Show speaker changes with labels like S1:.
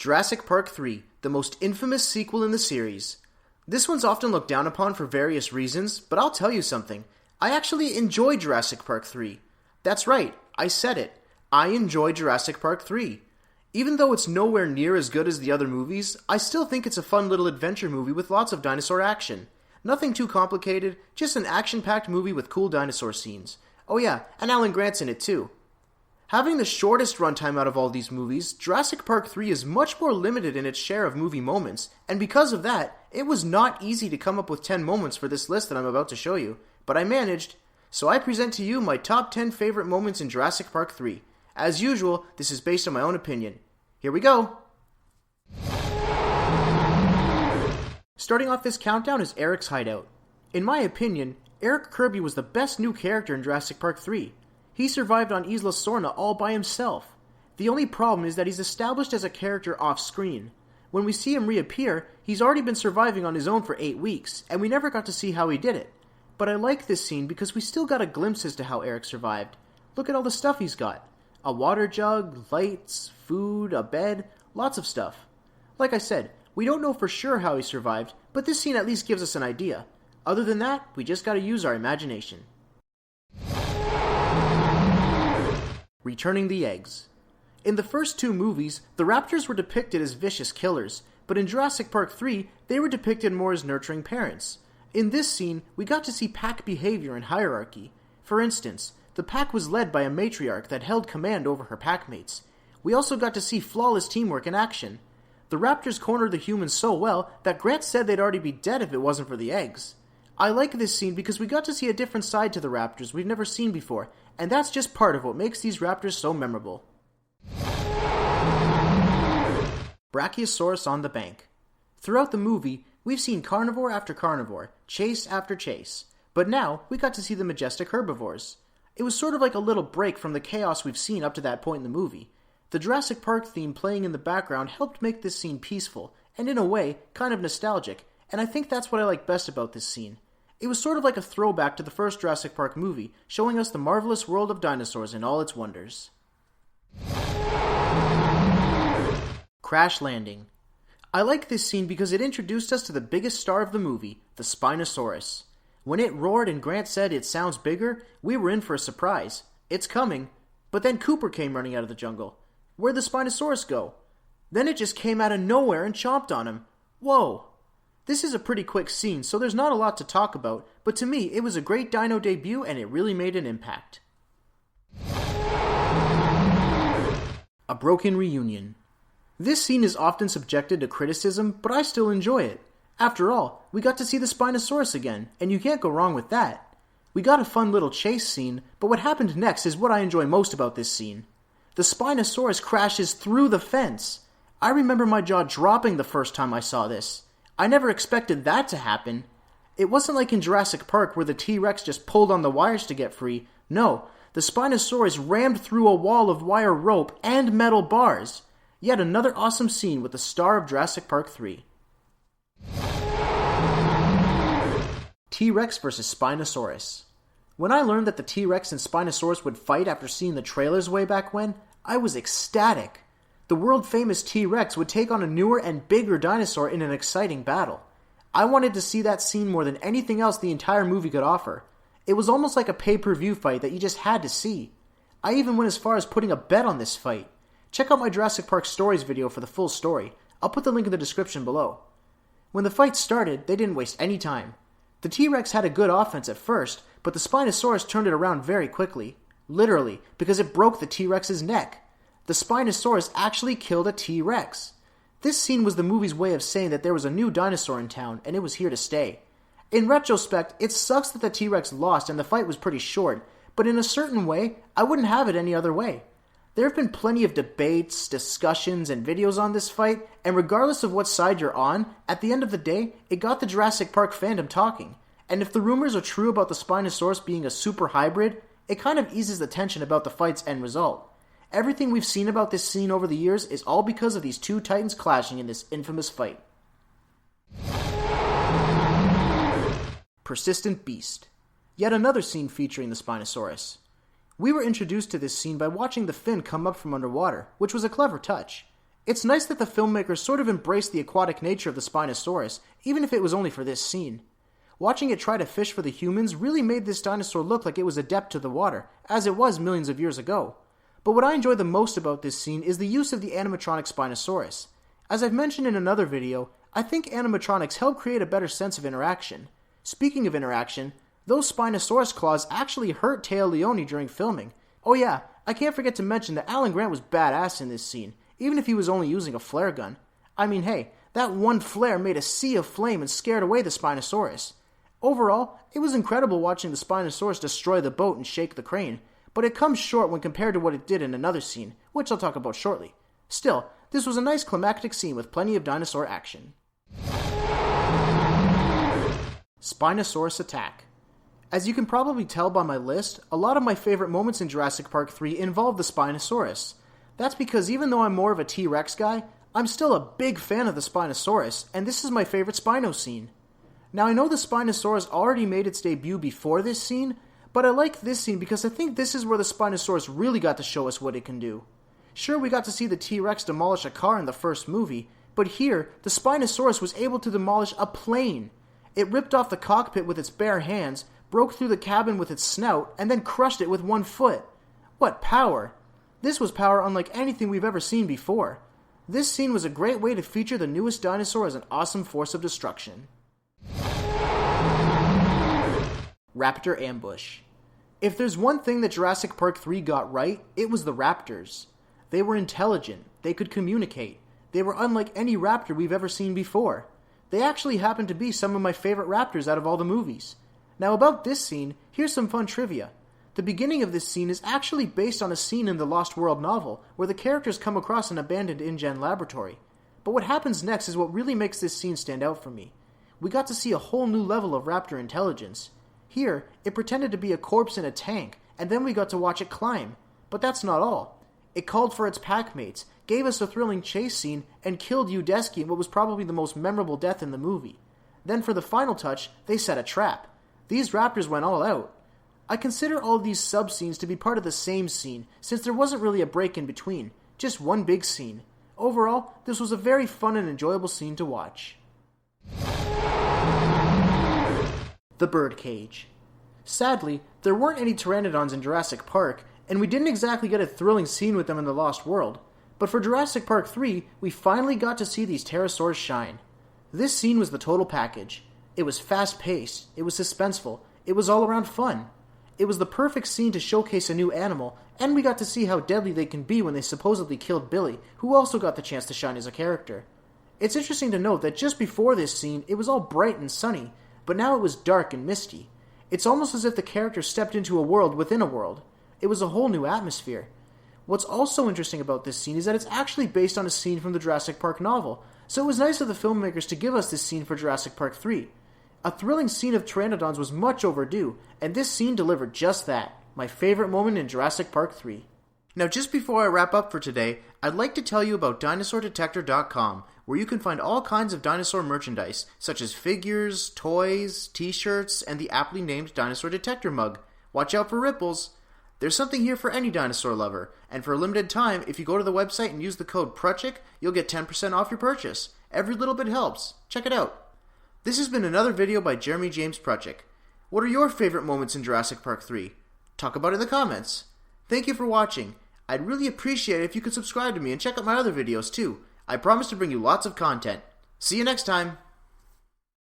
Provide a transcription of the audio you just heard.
S1: Jurassic Park 3, the most infamous sequel in the series. This one's often looked down upon for various reasons, but I'll tell you something. I actually enjoy Jurassic Park 3. That's right, I said it. I enjoy Jurassic Park 3. Even though it's nowhere near as good as the other movies, I still think it's a fun little adventure movie with lots of dinosaur action. Nothing too complicated, just an action-packed movie with cool dinosaur scenes. Oh yeah, and Alan Grant's in it too. Having the shortest runtime out of all these movies, Jurassic Park 3 is much more limited in its share of movie moments, and because of that, it was not easy to come up with 10 moments for this list that I'm about to show you, but I managed. So I present to you my top 10 favorite moments in Jurassic Park 3. As usual, this is based on my own opinion. Here we go! Starting off this countdown is Eric's hideout. In my opinion, Eric Kirby was the best new character in Jurassic Park 3. He survived on Isla Sorna all by himself. The only problem is that he's established as a character off-screen. When we see him reappear, he's already been surviving on his own for 8 weeks, and we never got to see how he did it. But I like this scene because we still got a glimpse as to how Eric survived. Look at all the stuff he's got. A water jug, lights, food, a bed, lots of stuff. Like I said, we don't know for sure how he survived, but this scene at least gives us an idea. Other than that, we just gotta use our imagination. Returning the eggs. In the first 2 movies, the raptors were depicted as vicious killers, but in Jurassic Park 3, they were depicted more as nurturing parents. In this scene, we got to see pack behavior and hierarchy. For instance, the pack was led by a matriarch that held command over her packmates. We also got to see flawless teamwork in action. The raptors cornered the humans so well that Grant said they'd already be dead if it wasn't for the eggs. I like this scene because we got to see a different side to the raptors we've never seen before, and that's just part of what makes these raptors so memorable. Brachiosaurus on the bank. Throughout the movie, we've seen carnivore after carnivore, chase after chase, but now we got to see the majestic herbivores. It was sort of like a little break from the chaos we've seen up to that point in the movie. The Jurassic Park theme playing in the background helped make this scene peaceful, and in a way, kind of nostalgic, and I think that's what I like best about this scene. It was sort of like a throwback to the first Jurassic Park movie, showing us the marvelous world of dinosaurs and all its wonders. Crash landing. I like this scene because it introduced us to the biggest star of the movie, the Spinosaurus. When it roared and Grant said it sounds bigger, we were in for a surprise. It's coming. But then Cooper came running out of the jungle. Where'd the Spinosaurus go? Then it just came out of nowhere and chomped on him. Whoa! This is a pretty quick scene, so there's not a lot to talk about, but to me, it was a great dino debut and it really made an impact. A broken reunion. This scene is often subjected to criticism, but I still enjoy it. After all, we got to see the Spinosaurus again, and you can't go wrong with that. We got a fun little chase scene, but what happened next is what I enjoy most about this scene. The Spinosaurus crashes through the fence. I remember my jaw dropping the first time I saw this. I never expected that to happen. It wasn't like in Jurassic Park where the T-Rex just pulled on the wires to get free. No, the Spinosaurus rammed through a wall of wire rope and metal bars. Yet another awesome scene with the star of Jurassic Park 3. T-Rex vs. Spinosaurus. When I learned that the T-Rex and Spinosaurus would fight after seeing the trailers way back when, I was ecstatic. The world-famous T-Rex would take on a newer and bigger dinosaur in an exciting battle. I wanted to see that scene more than anything else the entire movie could offer. It was almost like a pay-per-view fight that you just had to see. I even went as far as putting a bet on this fight. Check out my Jurassic Park Stories video for the full story. I'll put the link in the description below. When the fight started, they didn't waste any time. The T-Rex had a good offense at first, but the Spinosaurus turned it around very quickly. Literally, because it broke the T-Rex's neck. The Spinosaurus actually killed a T-Rex. This scene was the movie's way of saying that there was a new dinosaur in town, and it was here to stay. In retrospect, it sucks that the T-Rex lost and the fight was pretty short, but in a certain way, I wouldn't have it any other way. There have been plenty of debates, discussions, and videos on this fight, and regardless of what side you're on, at the end of the day, it got the Jurassic Park fandom talking. And if the rumors are true about the Spinosaurus being a super hybrid, it kind of eases the tension about the fight's end result. Everything we've seen about this scene over the years is all because of these two titans clashing in this infamous fight. Persistent Beast. Yet another scene featuring the Spinosaurus. We were introduced to this scene by watching the fin come up from underwater, which was a clever touch. It's nice that the filmmakers sort of embraced the aquatic nature of the Spinosaurus, even if it was only for this scene. Watching it try to fish for the humans really made this dinosaur look like it was adept to the water, as it was millions of years ago. But what I enjoy the most about this scene is the use of the animatronic Spinosaurus. As I've mentioned in another video, I think animatronics help create a better sense of interaction. Speaking of interaction, those Spinosaurus claws actually hurt Teo Leone during filming. Oh yeah, I can't forget to mention that Alan Grant was badass in this scene, even if he was only using a flare gun. I mean, hey, that one flare made a sea of flame and scared away the Spinosaurus. Overall, it was incredible watching the Spinosaurus destroy the boat and shake the crane, but it comes short when compared to what it did in another scene, which I'll talk about shortly. Still, this was a nice climactic scene with plenty of dinosaur action. Spinosaurus attack. As you can probably tell by my list, a lot of my favorite moments in Jurassic Park 3 involve the Spinosaurus. That's because even though I'm more of a T-Rex guy, I'm still a big fan of the Spinosaurus, and this is my favorite Spino scene. Now I know the Spinosaurus already made its debut before this scene, but I like this scene because I think this is where the Spinosaurus really got to show us what it can do. Sure, we got to see the T-Rex demolish a car in the first movie, but here, the Spinosaurus was able to demolish a plane. It ripped off the cockpit with its bare hands, broke through the cabin with its snout, and then crushed it with one foot. What power! This was power unlike anything we've ever seen before. This scene was a great way to feature the newest dinosaur as an awesome force of destruction. Raptor ambush. If there's one thing that Jurassic Park 3 got right, it was the raptors. They were intelligent, they could communicate, they were unlike any raptor we've ever seen before. They actually happen to be some of my favorite raptors out of all the movies. Now about this scene, here's some fun trivia. The beginning of this scene is actually based on a scene in the Lost World novel, where the characters come across an abandoned InGen laboratory. But what happens next is what really makes this scene stand out for me. We got to see a whole new level of raptor intelligence. Here, it pretended to be a corpse in a tank, and then we got to watch it climb. But that's not all. It called for its packmates, gave us a thrilling chase scene, and killed Udesky in what was probably the most memorable death in the movie. Then for the final touch, they set a trap. These raptors went all out. I consider all of these sub-scenes to be part of the same scene, since there wasn't really a break in between, just one big scene. Overall, this was a very fun and enjoyable scene to watch. The birdcage. Sadly, there weren't any pteranodons in Jurassic Park, and we didn't exactly get a thrilling scene with them in the Lost World. But for Jurassic Park 3, we finally got to see these pterosaurs shine. This scene was the total package. It was fast-paced, it was suspenseful, it was all around fun. It was the perfect scene to showcase a new animal, and we got to see how deadly they can be when they supposedly killed Billy, who also got the chance to shine as a character. It's interesting to note that just before this scene, it was all bright and sunny, but now it was dark and misty. It's almost as if the character stepped into a world within a world. It was a whole new atmosphere. What's also interesting about this scene is that it's actually based on a scene from the Jurassic Park novel, so it was nice of the filmmakers to give us this scene for Jurassic Park 3. A thrilling scene of pteranodons was much overdue, and this scene delivered just that, my favorite moment in Jurassic Park 3. Now just before I wrap up for today, I'd like to tell you about DinosaurDetector.com, where you can find all kinds of dinosaur merchandise, such as figures, toys, t-shirts, and the aptly named Dinosaur Detector mug. Watch out for ripples! There's something here for any dinosaur lover, and for a limited time, if you go to the website and use the code PRUCHIK, you'll get 10% off your purchase. Every little bit helps. Check it out. This has been another video by Jeremy James Pruchik. What are your favorite moments in Jurassic Park 3? Talk about it in the comments. Thank you for watching. I'd really appreciate it if you could subscribe to me and check out my other videos too. I promise to bring you lots of content. See you next time.